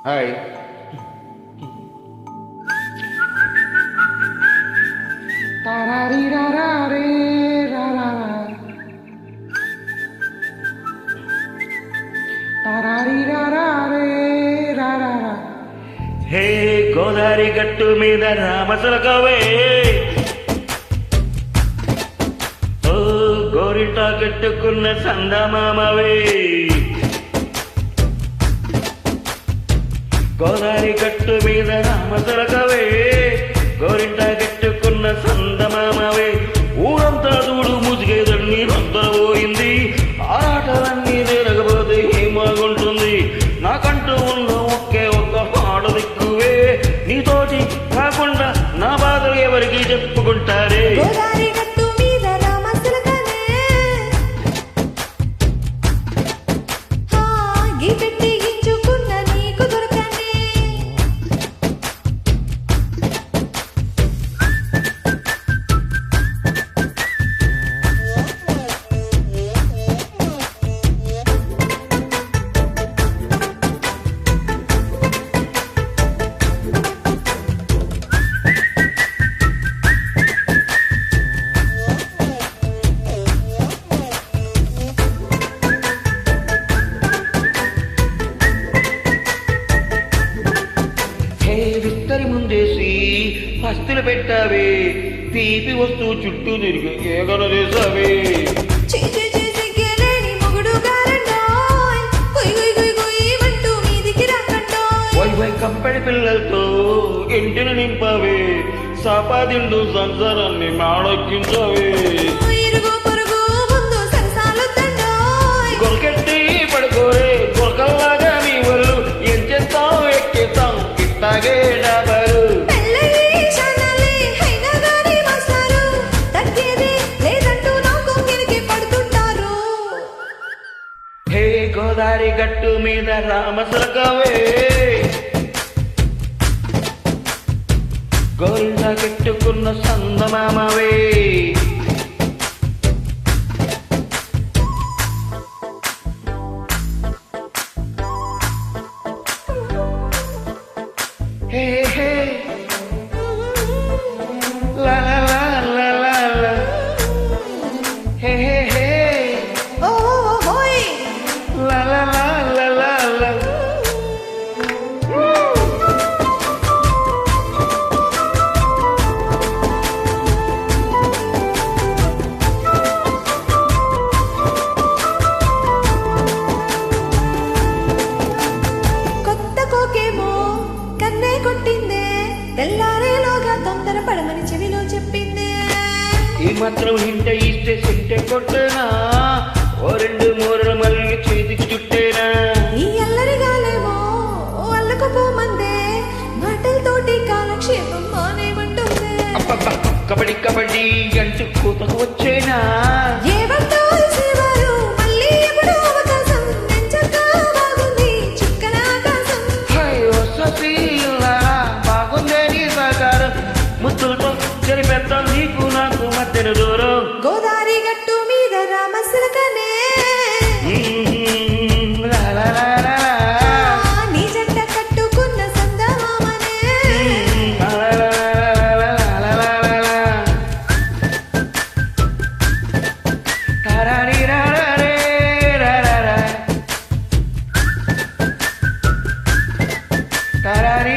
Hi. తారారీరారే రారా తారారీరారే రారా. హే గోదారి గట్టు మీద రామసలకవే, ఓ గోరింట కట్టుకున్న సందమామవే. గోదారి గట్టు మీద రామసలకవే, గోరింట కట్టుకున్న సందమామవే. ఊరంతా చూడు ముజిగేదన్ని రొంతర పోయింది, ఆటలన్నీ తిరగబోతే ఏమాగుంటుంది. నాకంటూ ఉన్న ఒకే ఒక్క పాడు దిక్కువే, నీతోటి కాకుండా నా బాధలు ఎవరికి చెప్పుకుంటారే. గోదారి గట్టు మీద రామసలకనే, గీపెట్టి గింజుకున్న నీకు దొరకనే. హే విస్తరి ముందేసి పస్తులు పెట్టావే, తీపి వస్తువు చుట్టూ తిరిగి ఏగన చేసావే. చీచి చీచి గెలేని మొగుడు గారండోయ్, గుయ్ గుయ్ గుయ్ గుయ్ అంటూ మీదికి రాకండోయ్. వై వై కంపెడి పిల్లలతో ఇంటిని నింపావే, సాపాదిండు సంసారాన్ని మాడొక్కించావే. ఇరుగు పొరుగు ముందు సరసాలొద్దండోయ్. గొరకెట్టి పడుకోరే గొరకల్లాగా నీ ఒళ్ళు, ఏం చేస్తాం ఎక్కిస్తాం ఇట్టాగే డాబారు. పెళ్ళయి శానాలే అయినా గాని మాస్టారు, తగ్గేదే లేదంటూ నా కొంగిలికి పడుతుంటారు. హే గోదారి గట్టు మీద రామసలకవే, గోరింట కట్టుకున్న సందమామవే. హే హే లా లా లా లా లా లా. హే హే హే ఓ హోయ్ లా లా లా లా లా లా. కొత్త కోకేమో కన్నే కొట్టిందే, తెల్లారేలోగా తొందర పడమని చెవిలో చెప్పిందే. ఈ మాత్రం హింట ఇస్తే సింటే కొట్టేనా, ఓ రెండు మూరల మళ్ళీ చేతికి చుట్టేనా. ఈ అల్లరిగాలేమో అల్లకపోమందే, మాటలతోటి కాలక్షేపం మానేమంటుందే. అబ్బబ్బా కబడ్డీ కబడ్డీ అంటూ కూతకు వచ్చేనా. ఏమంటో శివారు మళ్ళీ ఎప్పుడు అవకాశం, నెంచక్క బాగుంది చుక్కన ఆకాశం. హై వసతిలా బాగుందే నీ సహకారం, ముద్దులతో జరిపేద్దాం నీకు నాకు మధ్యన దూరం. గోదారి గట్టు మీద రామసలకనే, లా లా లా లా లా. నీ జంట కట్టుకున్న సందమామనే. లా లా లా లా లా లా లా లా. తారారీరారే రారా. తారారీ